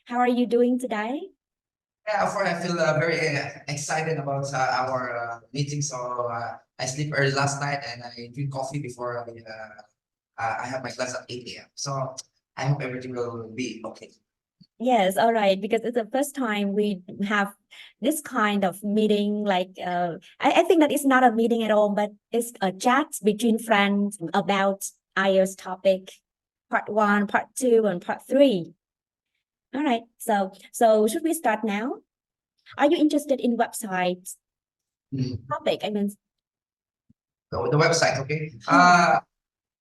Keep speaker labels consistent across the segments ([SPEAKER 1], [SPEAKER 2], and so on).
[SPEAKER 1] How are you doing today?
[SPEAKER 2] Yeah, of course, I feel very excited about our meeting. So I sleep early last night and I drink coffee before I have my class at 8 a.m. So I hope everything will be okay.
[SPEAKER 1] Yes, all right, because it's the first time we have this kind of meeting. I think that it's not a meeting at all, but it's a chat between friends about IELTS topic, part one, part two, and part three. All right, so should we start now? Are you interested in website topic? I mean,
[SPEAKER 2] The website, okay.
[SPEAKER 1] hmm,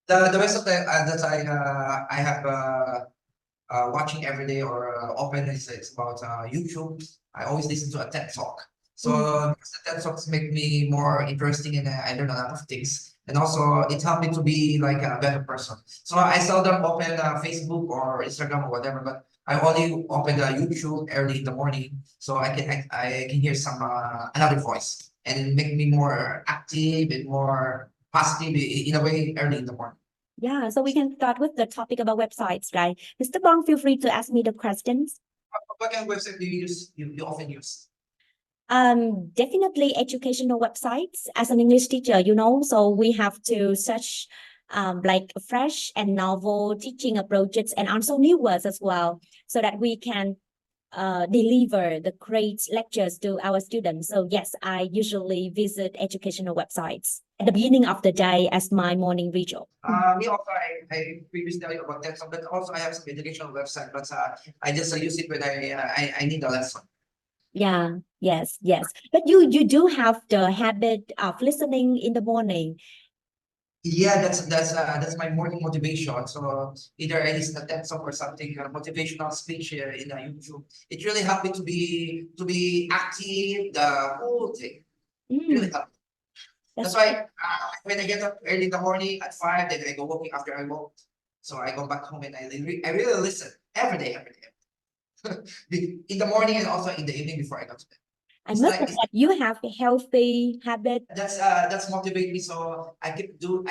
[SPEAKER 2] The website that I have watching every day or open is about YouTube. I always listen to a TED Talk. So
[SPEAKER 1] mm,
[SPEAKER 2] because the TED Talks make me more interesting and I learn a lot of things. And also it helped me to be like a better person. So I seldom open Facebook or Instagram or whatever, but I only open YouTube early in the morning so I can hear some another voice and make me more active and more positive in a way early in the morning.
[SPEAKER 1] yeah, so we can start with the topic about websites, right? Mr. Bong, feel free to ask me the questions.
[SPEAKER 2] What kind of website do you use? You often use?
[SPEAKER 1] Definitely educational websites. As an English teacher, so we have to search like fresh and novel teaching approaches and also new words as well, so that we can deliver the great lectures to our students. So yes, I usually visit educational websites at the beginning of the day as my morning ritual.
[SPEAKER 2] Me also, I previously tell you about that, but also I have some educational website, but I just use it when I need a lesson.
[SPEAKER 1] Yeah, yes, yes. But you do have the habit of listening in the morning.
[SPEAKER 2] Yeah, that's my morning motivation. So either I listen to TED Talk or something, motivational speech in YouTube. It really helped me to be active the whole day. Really
[SPEAKER 1] Mm,
[SPEAKER 2] helped. That's
[SPEAKER 1] that's
[SPEAKER 2] why when I get up early in the morning at 5, then I go walking after I walk. So I go back home and I really listen every day, every day. In the morning and also in the evening before I go to bed.
[SPEAKER 1] I
[SPEAKER 2] It's
[SPEAKER 1] must
[SPEAKER 2] like
[SPEAKER 1] have that you have a healthy habit.
[SPEAKER 2] that's motivate me so I keep doing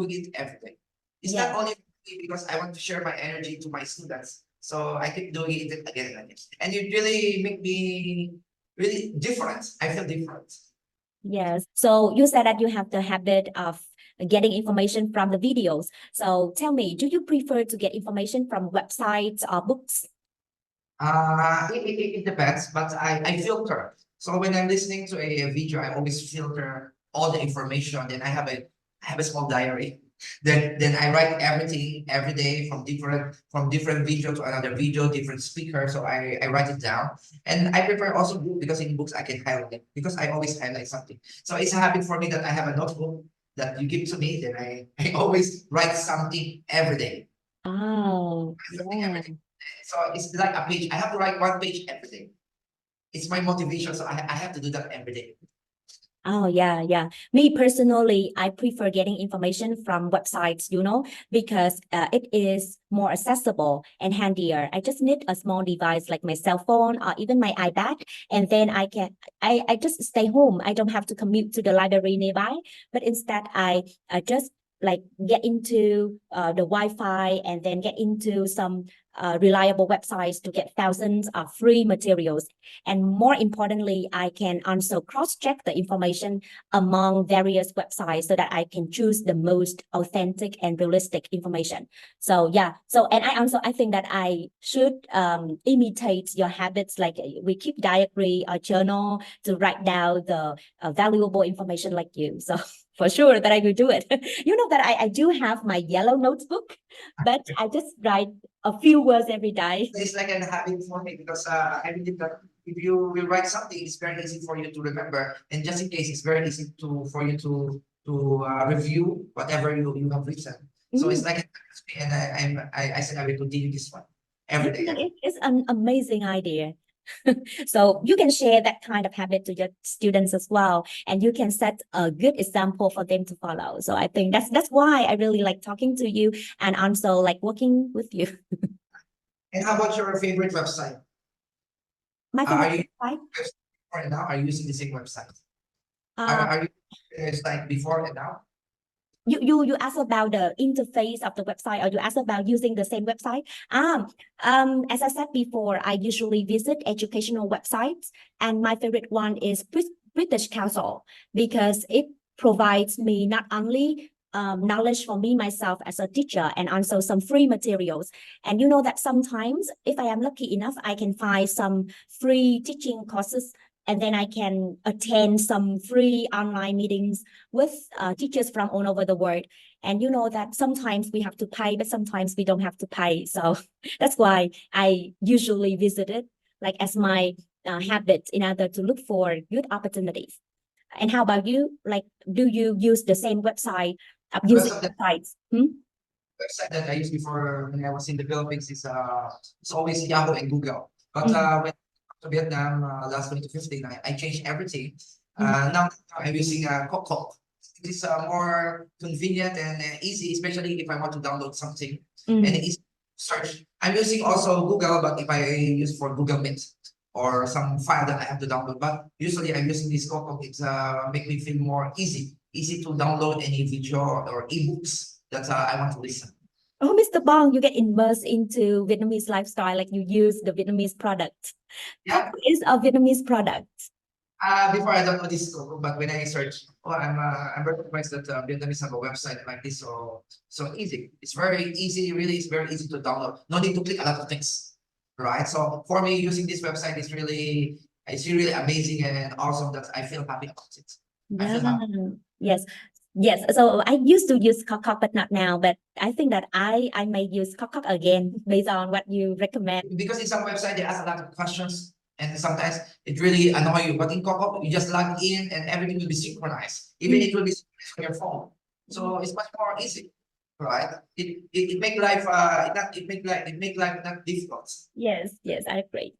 [SPEAKER 2] it every day. It's not
[SPEAKER 1] Yeah.
[SPEAKER 2] only because I want to share my energy to my students. So I keep doing it again and again. And it really make me really different. I feel different.
[SPEAKER 1] Yes. So you said that you have the habit of getting information from the videos. So tell me, do you prefer to get information from websites or books?
[SPEAKER 2] It depends, but I filter. So when I'm listening to a video, I always filter all the information. Then I have a small diary. Then I write everything every day from different video to another video, different speaker. So I write it down. And I prefer also book because in books I can highlight it because I always highlight something. So it's a habit for me that I have a notebook that you give to me. Then I always write something every day.
[SPEAKER 1] Oh,
[SPEAKER 2] Something every
[SPEAKER 1] yeah.
[SPEAKER 2] day. So it's like a page. I have to write one page every day. It's my motivation, so I have to do that every day.
[SPEAKER 1] Oh, yeah, yeah. Me personally, I prefer getting information from websites, because it is more accessible and handier. I just need a small device like my cell phone or even my iPad, and then I just stay home. I don't have to commute to the library nearby, but instead I just like get into the Wi-Fi and then get into some reliable websites to get thousands of free materials. And more importantly, I can also cross-check the information among various websites so that I can choose the most authentic and realistic information. So yeah, and I think that I should imitate your habits, like we keep diary or journal to write down the valuable information like you. So for sure that I will do it. You know that I do have my yellow notebook, but I just write a few words every day.
[SPEAKER 2] It's like a habit for me because I believe that if you will write something, it's very easy for you to remember, and just in case, it's very easy to for you to review whatever you have written. So it's
[SPEAKER 1] Mm.
[SPEAKER 2] like and I said I will continue this one
[SPEAKER 1] I
[SPEAKER 2] every
[SPEAKER 1] think
[SPEAKER 2] day.
[SPEAKER 1] that it is an amazing idea. So you can share that kind of habit to your students as well, and you can set a good example for them to follow. So I think that's why I really like talking to you and also like working with you.
[SPEAKER 2] And how about your favorite website?
[SPEAKER 1] My favorite
[SPEAKER 2] Are you
[SPEAKER 1] website.
[SPEAKER 2] right now? Are you using the same website?
[SPEAKER 1] Uh,
[SPEAKER 2] Are you like before and now?
[SPEAKER 1] You asked about the interface of the website, or you asked about using the same website. As I said before, I usually visit educational websites, and my favorite one is British Council, because it provides me not only knowledge for me myself as a teacher, and also some free materials. And you know that sometimes, if I am lucky enough, I can find some free teaching courses, and then I can attend some free online meetings with teachers from all over the world. And you know that sometimes we have to pay, but sometimes we don't have to pay. So that's why I usually visit it, like as my habit, in order to look for good opportunities. And how about you? Like, do you use the same website, using websites?
[SPEAKER 2] Website that I used before when I was in the Philippines is it's always Yahoo and Google. But when I to Vietnam last 2015, I changed everything. Now I'm using Coco. It is more convenient and easy, especially if I want to download something and easy search. I'm using also Google, but if I use for Google Meet or some file that I have to download, but usually I'm using this Coco. It's make me feel more easy to download any video or ebooks that I want to listen.
[SPEAKER 1] Oh, Mr. Bong, you get immersed into Vietnamese lifestyle, like you use the Vietnamese product.
[SPEAKER 2] Yeah.
[SPEAKER 1] Coco is a Vietnamese product.
[SPEAKER 2] Before I don't know this Coco, but when I search, I'm very surprised that Vietnamese have a website like this, so easy. It's very easy, really. It's very easy to download. No need to click a lot of things, right? So for me, using this website is really, it's really amazing and awesome that I feel happy about it. I feel happy.
[SPEAKER 1] Yes. Yes, so I used to use Kokok, but not now. But I think that I may use Kokok again based on what you recommend.
[SPEAKER 2] Because in some website they ask a lot of questions and sometimes it really annoy you. But in Kokok, you just log in and everything will be synchronized. Even it will be synchronized on your phone. So it's much more easy, right? It make life it make life not difficult.
[SPEAKER 1] Yes, I agree.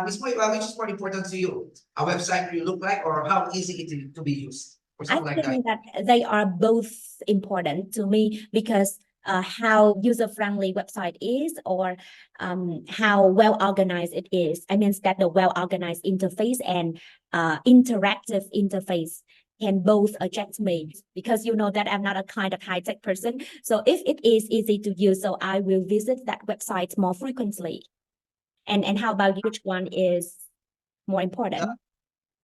[SPEAKER 2] Which is more important to you? A website you look like or how easy it is to be used? Or
[SPEAKER 1] I
[SPEAKER 2] something like
[SPEAKER 1] think that they are both important to me, because how user-friendly website is, or how well organized it is. I mean that the well-organized interface and interactive interface can both attract me, because you know that I'm not a kind of high-tech person. So if it is easy to use, so I will visit that website more frequently. And how about you? Which one is more important?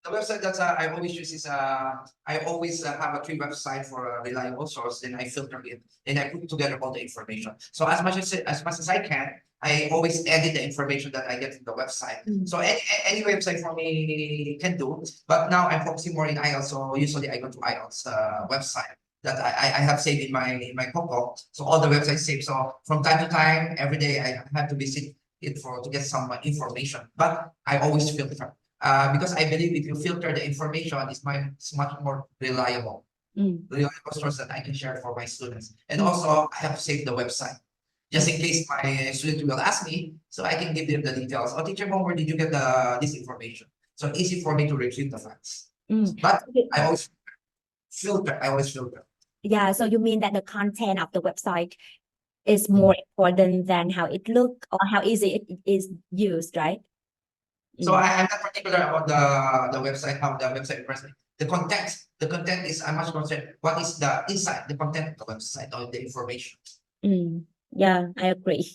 [SPEAKER 2] The website that I always use is I always have a 3 website for a reliable source. Then I filter it and I put together all the information. So as much as I can, I always edit the information that I get from the website. So any website for me can do. But now I'm focusing more in IELTS. So usually I go to IELTS website that I have saved in my Coco. So all the websites saved. So from time to time, every day I have to visit it to get some information. But I always filter. Because I believe if you filter the information, it's much more reliable source that I can share for my students. And also, I have to save the website just in case my student will ask me, so I can give them the details. Oh, teacher Bong, where did you get this information? So easy for me to retrieve the facts. But I always filter.
[SPEAKER 1] Yeah, so you mean that the content of the website is more important than how it look or how easy it is used, right?
[SPEAKER 2] So I'm not particular about the website, how the website presents. The content is I'm much concerned. What is the inside, the content of the website or the information?
[SPEAKER 1] Yeah, I agree.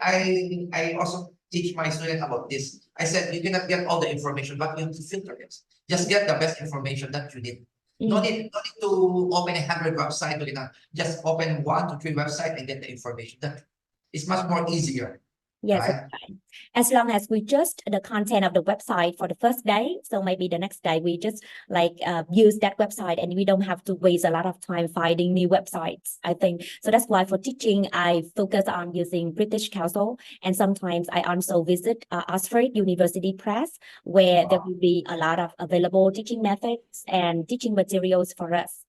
[SPEAKER 2] I also teach my students about this. I said you cannot get all the information, but you have to filter it. Just get the best information that you need. No need to open 100 websites. Just open 1 to 3 websites and get the information. That is much more easier.
[SPEAKER 1] Yes,
[SPEAKER 2] right?
[SPEAKER 1] As long as we just the content of the website for the first day, so maybe the next day we just like use that website, and we don't have to waste a lot of time finding new websites, I think. So that's why for teaching, I focus on using British Council, and sometimes I also visit Oxford University Press, where there will be a lot of available teaching methods and teaching materials for us.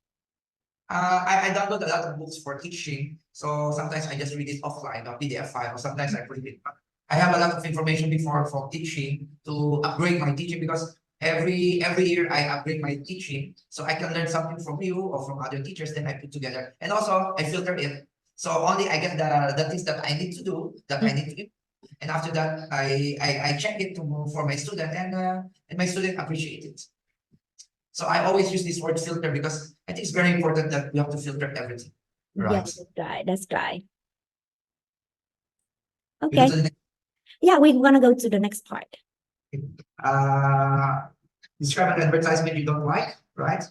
[SPEAKER 2] I download a lot of books for teaching. So sometimes I just read it offline or PDF file, or sometimes I print it. But I have a lot of information before for teaching to upgrade my teaching, because every year I upgrade my teaching, so I can learn something from you or from other teachers. Then I put together, and also I filter it. So only I get the things that I need to do, that I need to do. And after that, I check it for my student, and my student appreciate it. So I always use this word filter because I think it's very important that we have to filter everything.
[SPEAKER 1] Yeah,
[SPEAKER 2] Right.
[SPEAKER 1] that's right. That's right.
[SPEAKER 2] We go
[SPEAKER 1] Okay.
[SPEAKER 2] to the next.
[SPEAKER 1] Yeah, we're gonna go to the next part.
[SPEAKER 2] Uh, Describe an advertisement you don't like, right?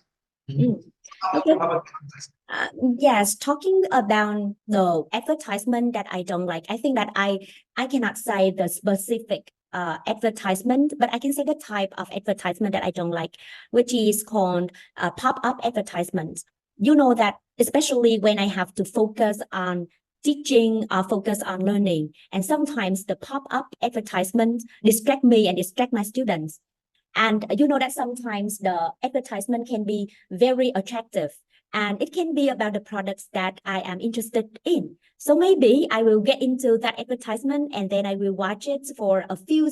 [SPEAKER 1] Mm.
[SPEAKER 2] How
[SPEAKER 1] Okay.
[SPEAKER 2] about advertisement?
[SPEAKER 1] Yes, talking about the advertisement that I don't like, I think that I cannot say the specific advertisement, but I can say the type of advertisement that I don't like, which is called pop-up advertisements. You know that especially when I have to focus on teaching or focus on learning, and sometimes the pop-up advertisements distract me and distract my students. And you know that sometimes the advertisement can be very attractive and it can be about the products that I am interested in. So maybe I will get into that advertisement and then I will watch it for a few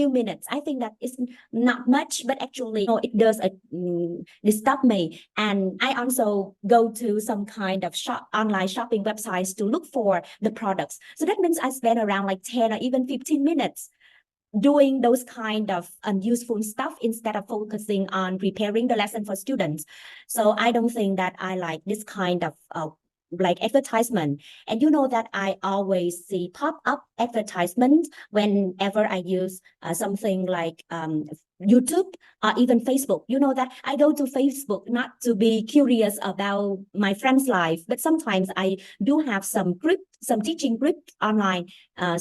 [SPEAKER 1] minutes. I think that is not much, but actually, no, it does disturb me. And I also go to some kind of online shopping websites to look for the products. So that means I spend around like 10 or even 15 minutes doing those kind of unuseful stuff instead of focusing on preparing the lesson for students. So I don't think that I like this kind of like advertisement. And you know that I always see pop-up advertisements whenever I use something like YouTube or even Facebook. You know that I go to Facebook not to be curious about my friend's life, but sometimes I do have some teaching group online, on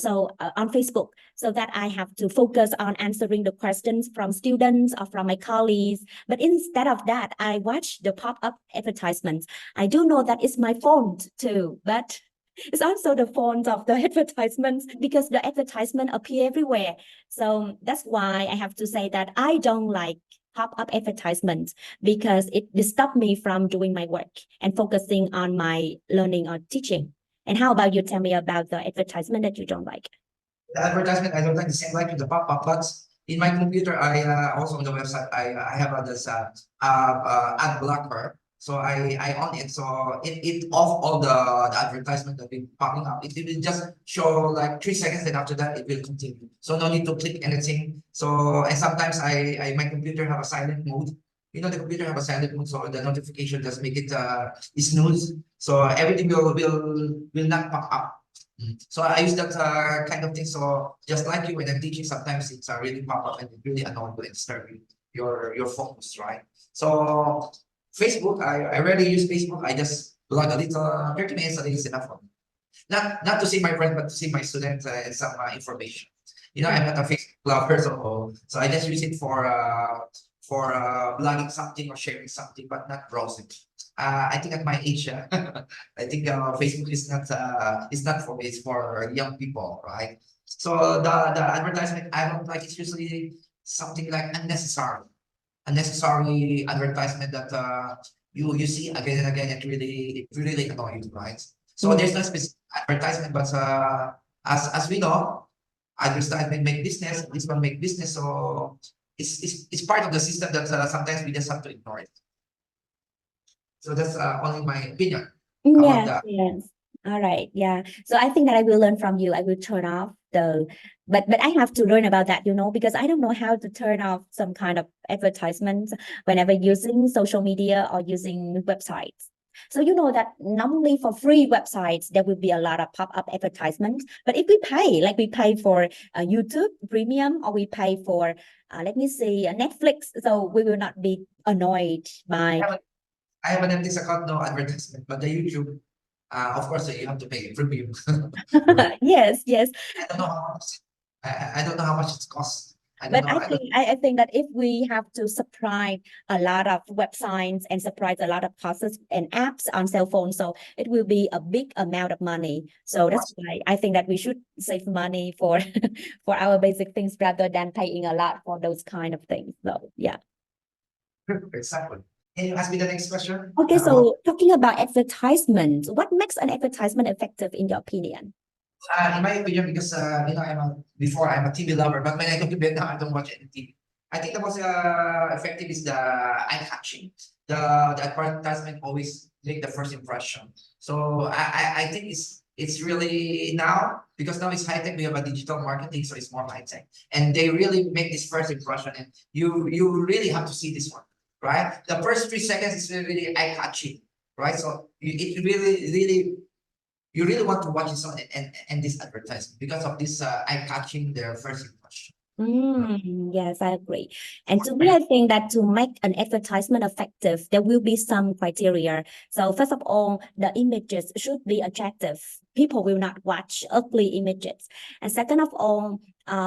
[SPEAKER 1] Facebook, so that I have to focus on answering the questions from students or from my colleagues. But instead of that, I watch the pop-up advertisements. I do know that it's my fault too, but it's also the fault of the advertisements because the advertisement appear everywhere. So that's why I have to say that I don't like pop-up advertisements because it disturbs me from doing my work and focusing on my learning or teaching. And how about you tell me about the advertisement that you don't like?
[SPEAKER 2] The advertisement, I don't like the same like with the pop-up, but in my computer, I also on the website, I have this ad blocker. So I on it, so it off all the advertisement that be popping up. It will just show like 3 seconds, then after that it will continue. So no need to click anything. So and sometimes my computer have a silent mode. You know the computer have a silent mode, so the notification just make it snooze. So everything will not pop up. So I use that kind of thing. So just like you, when I'm teaching, sometimes it's really pop up and it really annoying and disturb your focus, right? So Facebook, I rarely use Facebook. I just log a little 30 minutes a day is enough for me. Not to see my friends, but to see my students and some information. You know, I'm not a Facebook lover, so I just use it for blogging something or sharing something, but not browsing. I think at my age, I think Facebook is not for me. It's for young people, right? So the advertisement I don't like is usually something like unnecessary advertisement that you see again and again. It really annoys you, right? So there's no specific advertisement, but as we know, advertisement make business. This one make business, so it's part of the system that sometimes we just have to ignore it. So that's only my opinion about
[SPEAKER 1] Yes,
[SPEAKER 2] that.
[SPEAKER 1] yes. All right. Yeah. So I think that I will learn from you. I will turn off but I have to learn about that, because I don't know how to turn off some kind of advertisements whenever using social media or using websites. So you know that normally for free websites, there will be a lot of pop-up advertisements. But if we pay, like we pay for YouTube Premium or we pay for, let me see, Netflix, so we will not be annoyed by.
[SPEAKER 2] I have an Netflix account, no advertisement, but the YouTube, of course, you have to pay a premium. Right.
[SPEAKER 1] Yes, yes.
[SPEAKER 2] I don't know how much. I don't know how much it costs. I don't
[SPEAKER 1] But
[SPEAKER 2] know.
[SPEAKER 1] I think that if we have to subscribe a lot of websites and subscribe a lot of courses and apps on cell phone, so it will be a big amount of money. So that's why I think that we should save money for for our basic things rather than paying a lot for those kind of things. So yeah.
[SPEAKER 2] Exactly. Can you ask me the next question?
[SPEAKER 1] Okay, so talking about advertisements, what makes an advertisement effective in your opinion?
[SPEAKER 2] In my opinion, because before I'm a TV lover, but when I go to bed now, I don't watch any TV. I think the most effective is the eye catching. The advertisement always make the first impression. So I think it's really now, because now it's high tech. We have a digital marketing, so it's more high tech, and they really make this first impression. And you really have to see this one. right? The first 3 seconds is really eye-catching, right? So it really you really want to watch this on and this advertisement because of this eye-catching their first impression.
[SPEAKER 1] Yes, I agree. And to me, I think that to make an advertisement effective, there will be some criteria. So first of all, the images should be attractive. People will not watch ugly images. And second of all,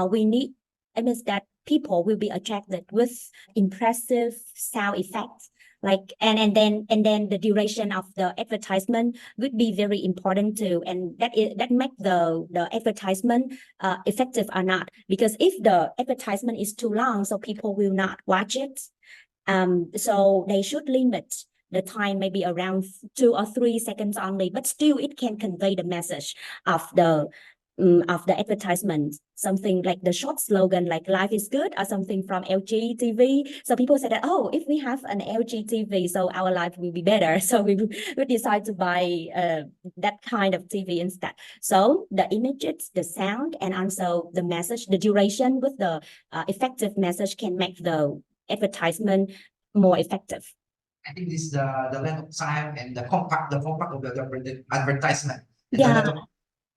[SPEAKER 1] we need, it means that people will be attracted with impressive sound effects. Like and then the duration of the advertisement would be very important too, and that make the advertisement effective or not. Because if the advertisement is too long, so people will not watch it. So they should limit the time, maybe around 2 or 3 seconds only, but still it can convey the message of the advertisement, something like the short slogan like life is good or something from LG TV. So people say that, oh, if we have an LG TV, so our life will be better. So we decide to buy that kind of TV instead. So the images, the sound, and also the message, the duration with the effective message can make the advertisement more effective.
[SPEAKER 2] I think this the length of time and the compact of the advertisement and the
[SPEAKER 1] Yeah,
[SPEAKER 2] length of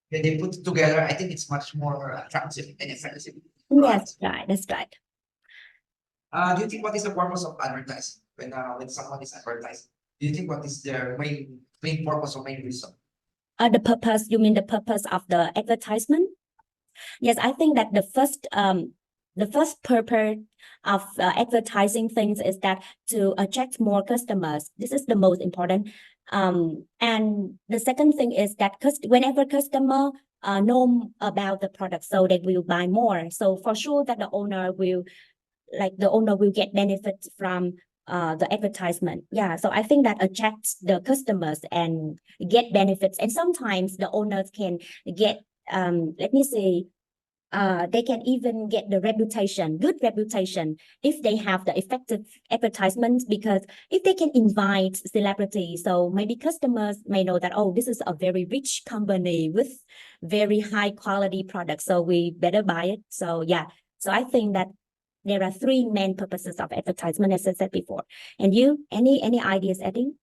[SPEAKER 2] when they put it together, I think it's much more attractive and effective.
[SPEAKER 1] yes, right, that's right.
[SPEAKER 2] Do you think what is the purpose of advertising when someone is advertising? Do you think what is their main purpose or main reason?
[SPEAKER 1] The purpose, you mean the purpose of the advertisement? Yes, I think that the first purpose of advertising things is that to attract more customers. This is the most important. And the second thing is that whenever customer know about the product, so they will buy more. So for sure that the owner will get benefits from the advertisement. Yeah, so I think that attracts the customers and get benefits. And sometimes the owners can get let me say they can even get the good reputation if they have the effective advertisements, because if they can invite celebrities, so maybe customers may know that, oh, this is a very rich company with very high quality products, so we better buy it. So yeah, so I think that there are three main purposes of advertisement, as I said before. And you, any ideas, Eddie?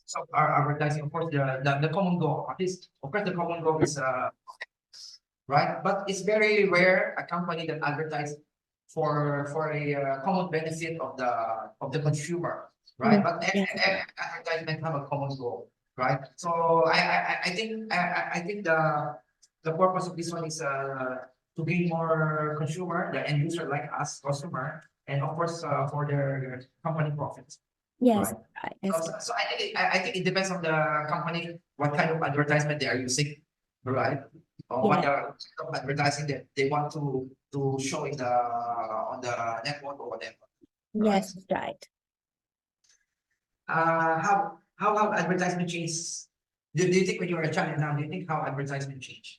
[SPEAKER 2] So our advertising, of course, the common goal, at least, of course, the common goal is right? But it's very rare a company that advertise for a common benefit of the consumer, right? But
[SPEAKER 1] Yes,
[SPEAKER 2] advertisement have a common goal, right? So I think the purpose of this one is to gain more consumer, the end user like us, customer, and of course for their company profits,
[SPEAKER 1] yes,
[SPEAKER 2] right?
[SPEAKER 1] right.
[SPEAKER 2] So I think it depends on the company what kind of advertisement they are using, right? Or what
[SPEAKER 1] Yeah,
[SPEAKER 2] kind of advertising that they want to show in the on the network or whatever, right?
[SPEAKER 1] yes, right.
[SPEAKER 2] How have advertisement changed? Do you think when you were a child now, do you think how advertisement changed?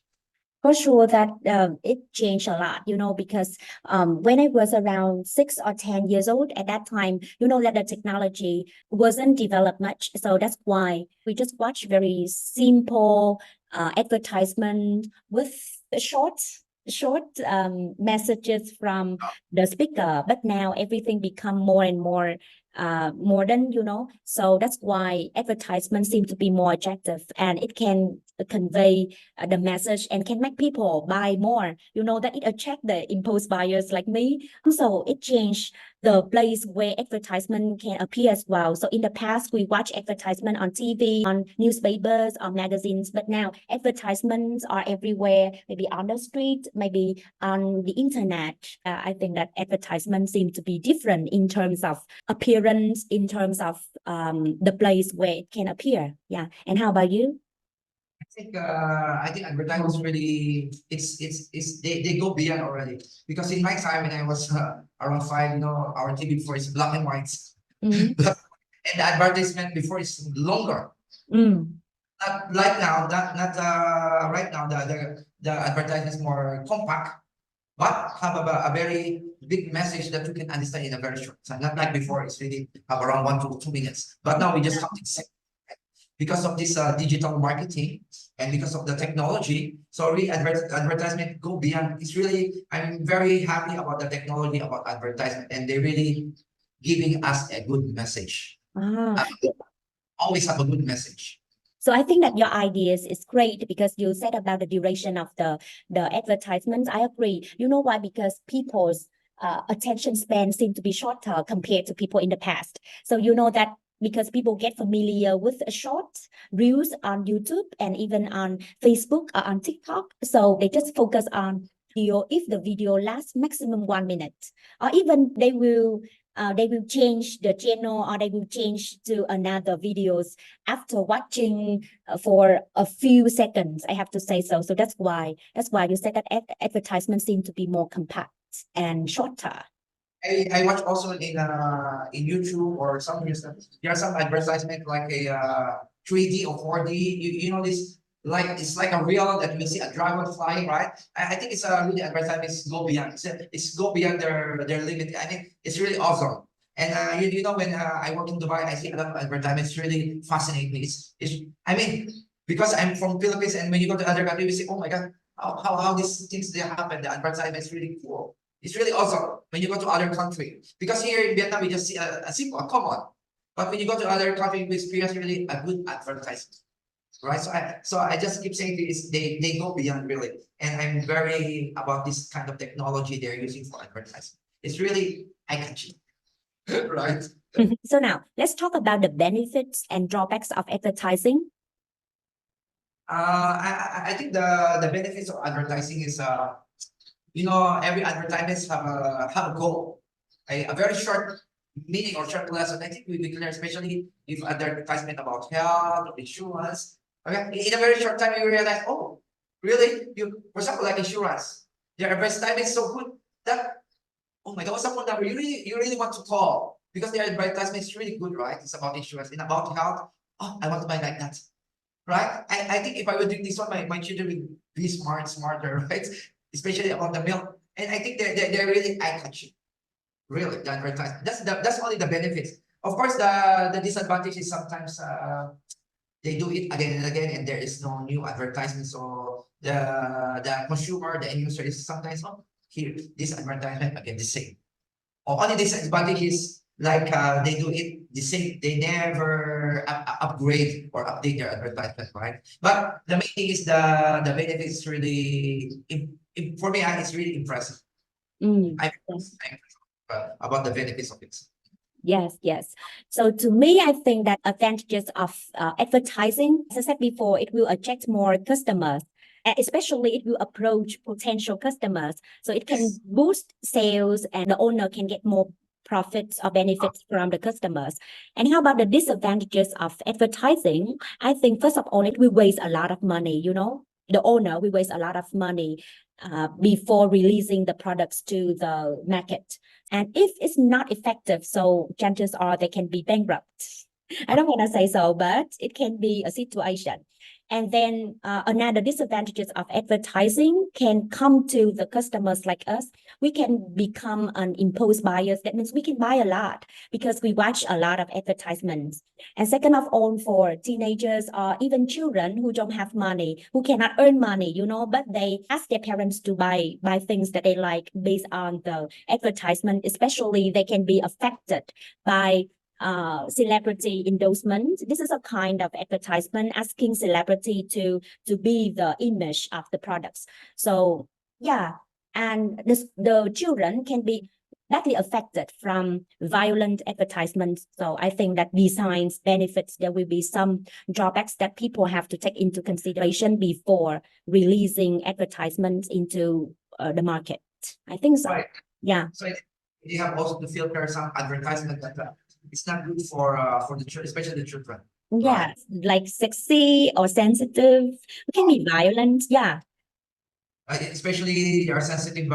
[SPEAKER 1] For sure that it changed a lot, because when I was around 6 or 10 years old, at that time, that the technology wasn't developed much. So that's why we just watch very simple advertisement with short messages from the speaker. But now everything become more and more modern, so that's why advertisements seem to be more attractive, and it can convey the message and can make people buy more, that it attract the impulse buyers like me. So it changed the place where advertisement can appear as well. So in the past, we watch advertisement on TV, on newspapers, on magazines, but now advertisements are everywhere, maybe on the street, maybe on the internet. I think that advertisements seem to be different in terms of appearance, in terms of the place where it can appear. Yeah. And how about you?
[SPEAKER 2] I think advertisements really they go beyond already because in my time when I was around five, our TV before is black and white,
[SPEAKER 1] Mm,
[SPEAKER 2] and the advertisement before is longer.
[SPEAKER 1] mm,
[SPEAKER 2] Not right now, not right now. The advertisement is more compact, but have a very big message that you can understand in a very short time. Not like before, it's really have around 1 to 2 minutes. But now we just something because of this digital marketing and because of the technology. So really advertisement go beyond. It's really I'm very happy about the technology about advertisement, and they really giving us a good message.
[SPEAKER 1] Ah,
[SPEAKER 2] Always have a good message.
[SPEAKER 1] so I think that your ideas is great because you said about the duration of the advertisements. I agree. You know why? Because people's attention span seem to be shorter compared to people in the past. So you know that because people get familiar with short reels on YouTube and even on Facebook or on TikTok. So they just focus on video if the video lasts maximum 1 minute, or even they will change the channel or they will change to another videos after watching for a few seconds. I have to say so. So that's why you said that advertisements seem to be more compact and shorter.
[SPEAKER 2] I watch also in YouTube or some news. There are some advertisement like a 3D or 4D. You know this, like it's like a real that you see a dragon flying, right? I think it's a really advertisement. Go beyond. It's go beyond their limit. I mean, it's really awesome. And you know when I work in Dubai, I see a lot of advertisements. Really fascinate me. It's I mean because I'm from Philippines, and when you go to other countries, you say, oh my God, how these things they happen. The advertisement is really cool. It's really awesome when you go to other country. Because here in Vietnam, we just see a simple, a common. But when you go to other country, we experience really a good advertisement. Right? So I just keep saying this, they go beyond really. And I'm very about this kind of technology they're using for advertising. It's really eye-catching. Right?
[SPEAKER 1] So now let's talk about the benefits and drawbacks of advertising.
[SPEAKER 2] I think the benefits of advertising is you know, every advertisements have a goal, a very short meaning or short lesson. I think we declare, especially if advertisement about health or insurance. Okay, in a very short time, you realize, oh, really? You, for example, like insurance, their advertisement is so good that, oh my God, what's the phone number? You really want to call because their advertisement is really good, right? It's about insurance and about health. Oh, I want to buy like that. Right? I think if I would do this one, my children would be smarter, right? Especially about the milk. And I think they're really eye-catching. Really, the advertisement. That's only the benefits. Of course, the disadvantage is sometimes they do it again and again, and there is no new advertisement. So the consumer, the end user is sometimes, oh, here, this advertisement again, the same. Or only disadvantage is like they do it the same. They never upgrade or update their advertisement, right? But the main thing is the benefits really for me. It's really impressive. I'm
[SPEAKER 1] Yes.
[SPEAKER 2] about the benefits of it.
[SPEAKER 1] Yes. So to me, I think that advantages of advertising, as I said before, it will attract more customers, especially it will approach potential customers. So it can boost sales and the owner can get more profits or benefits from the customers. And how about the disadvantages of advertising? I think first of all, it will waste a lot of money, you know. The owner will waste a lot of money before releasing the products to the market. And if it's not effective, so chances are they can be bankrupt. I don't want to say so, but it can be a situation. And then another disadvantages of advertising can come to the customers like us. We can become an impulse buyers. That means we can buy a lot because we watch a lot of advertisements. And second of all, for teenagers or even children who don't have money, who cannot earn money, you know, but they ask their parents to buy things that they like based on the advertisement, especially they can be affected by celebrity endorsement. This is a kind of advertisement asking celebrity to be the image of the products. So yeah, and the children can be badly affected from violent advertisements. So I think that besides benefits, there will be some drawbacks that people have to take into consideration before releasing advertisements into the market. I think so.
[SPEAKER 2] Right.
[SPEAKER 1] Yeah.
[SPEAKER 2] So you have also to filter some advertisement that it's not good for the children, especially the children.
[SPEAKER 1] Yeah, like sexy or sensitive. It can be violent. Yeah.
[SPEAKER 2] Especially they are sensitive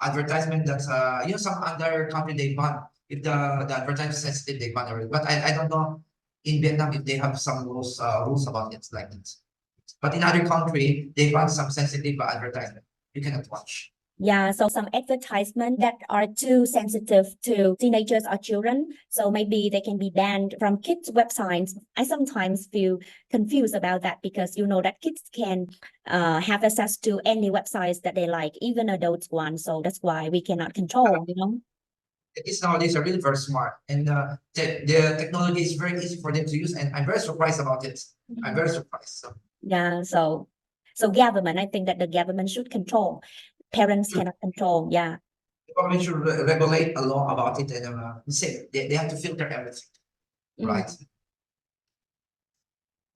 [SPEAKER 2] advertisement that's you know some other country they ban if the advertisement is sensitive they ban already. But I don't know in Vietnam if they have some rules about it like this. But in other country they ban some sensitive advertisement you cannot watch.
[SPEAKER 1] Yeah, so some advertisement that are too sensitive to teenagers or children, so maybe they can be banned from kids' websites. I sometimes feel confused about that because you know that kids can have access to any websites that they like, even adults one. So that's why we cannot control, you know.
[SPEAKER 2] Kids nowadays are really very smart, and the technology is very easy for them to use, and I'm very surprised about it. I'm very surprised. So,
[SPEAKER 1] Yeah, so government, I think that the government should control. Parents
[SPEAKER 2] Sure.
[SPEAKER 1] cannot control. Yeah.
[SPEAKER 2] the government should regulate a law about it, and say they have to filter everything,
[SPEAKER 1] Mm.
[SPEAKER 2] right?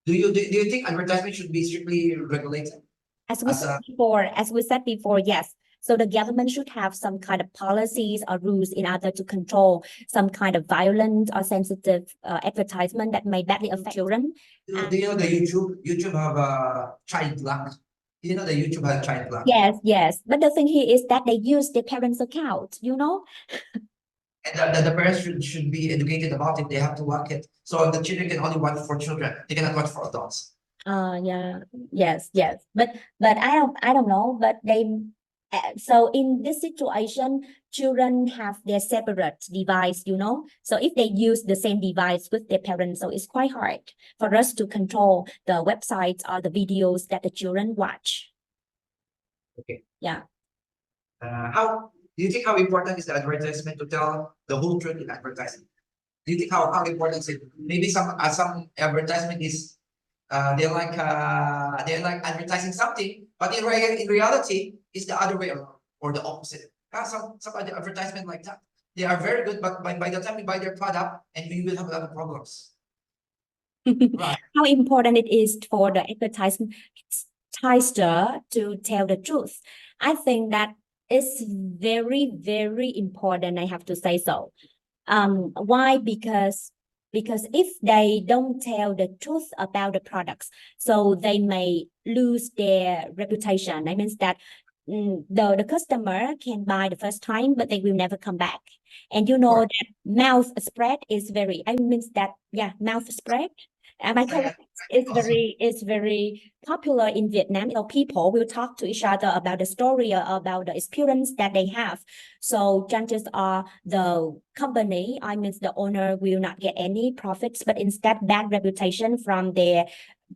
[SPEAKER 2] Do you think advertisement should be strictly regulated?
[SPEAKER 1] As we
[SPEAKER 2] As
[SPEAKER 1] said before, yes. So the government should have some kind of policies or rules in order to control some kind of violent or sensitive advertisement that may badly affect children.
[SPEAKER 2] do you know the YouTube have child lock? Do you know the YouTube has child lock?
[SPEAKER 1] Yes, yes. But the thing here is that they use their parents' account, you know?
[SPEAKER 2] And the parents should be educated about it. They have to lock it. So the children can only watch for children. They cannot watch for adults.
[SPEAKER 1] Yeah, yes, yes. But I don't know. But so in this situation, children have their separate device, you know. So if they use the same device with their parents, so it's quite hard for us to control the websites or the videos that the children watch.
[SPEAKER 2] Okay.
[SPEAKER 1] Yeah.
[SPEAKER 2] How do you think how important is the advertisement to tell the whole truth in advertising? Do you think how important is it? Maybe some advertisement is they're like advertising something, but in reality it's the other way around or the opposite. Some other advertisement like that. They are very good, but by the time you buy their product, and you will have a lot of problems. Right.
[SPEAKER 1] How important it is for the advertiser to tell the truth. I think that is very, very important. I have to say so. Why? Because if they don't tell the truth about the products, so they may lose their reputation. That means that the customer can buy the first time, but they will never come back. And you know that mouth spread is very, I means that, yeah, mouth spread. Am I correct? It's very popular in Vietnam. So people will talk to each other about the story or about the experience that they have. So chances are the company, I mean the owner, will not get any profits, but instead bad reputation from their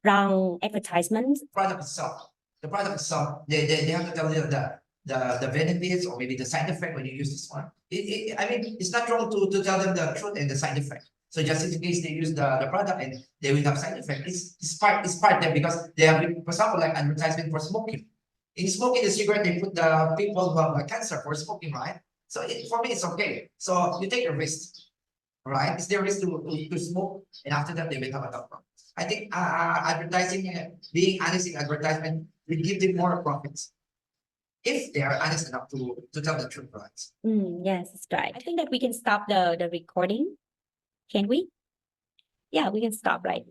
[SPEAKER 1] wrong advertisements.
[SPEAKER 2] The product itself, they have to tell you the benefits or maybe the side effect when you use this one. I mean, it's not wrong to tell them the truth and the side effect. So just in case they use the product and they will have side effect, it's part there because they have, for example, like advertisement for smoking. In smoking the cigarette, they put the people who have cancer for smoking, right? So for me, it's okay. So you take a risk, right? It's their risk to smoke, and after that they will have a doctor. I think advertising, being honest in advertisement will give them more profits if they are honest enough to tell the truth, right?
[SPEAKER 1] Yes, that's right. I think that we can stop the recording. Can we? Yeah, we can stop, right?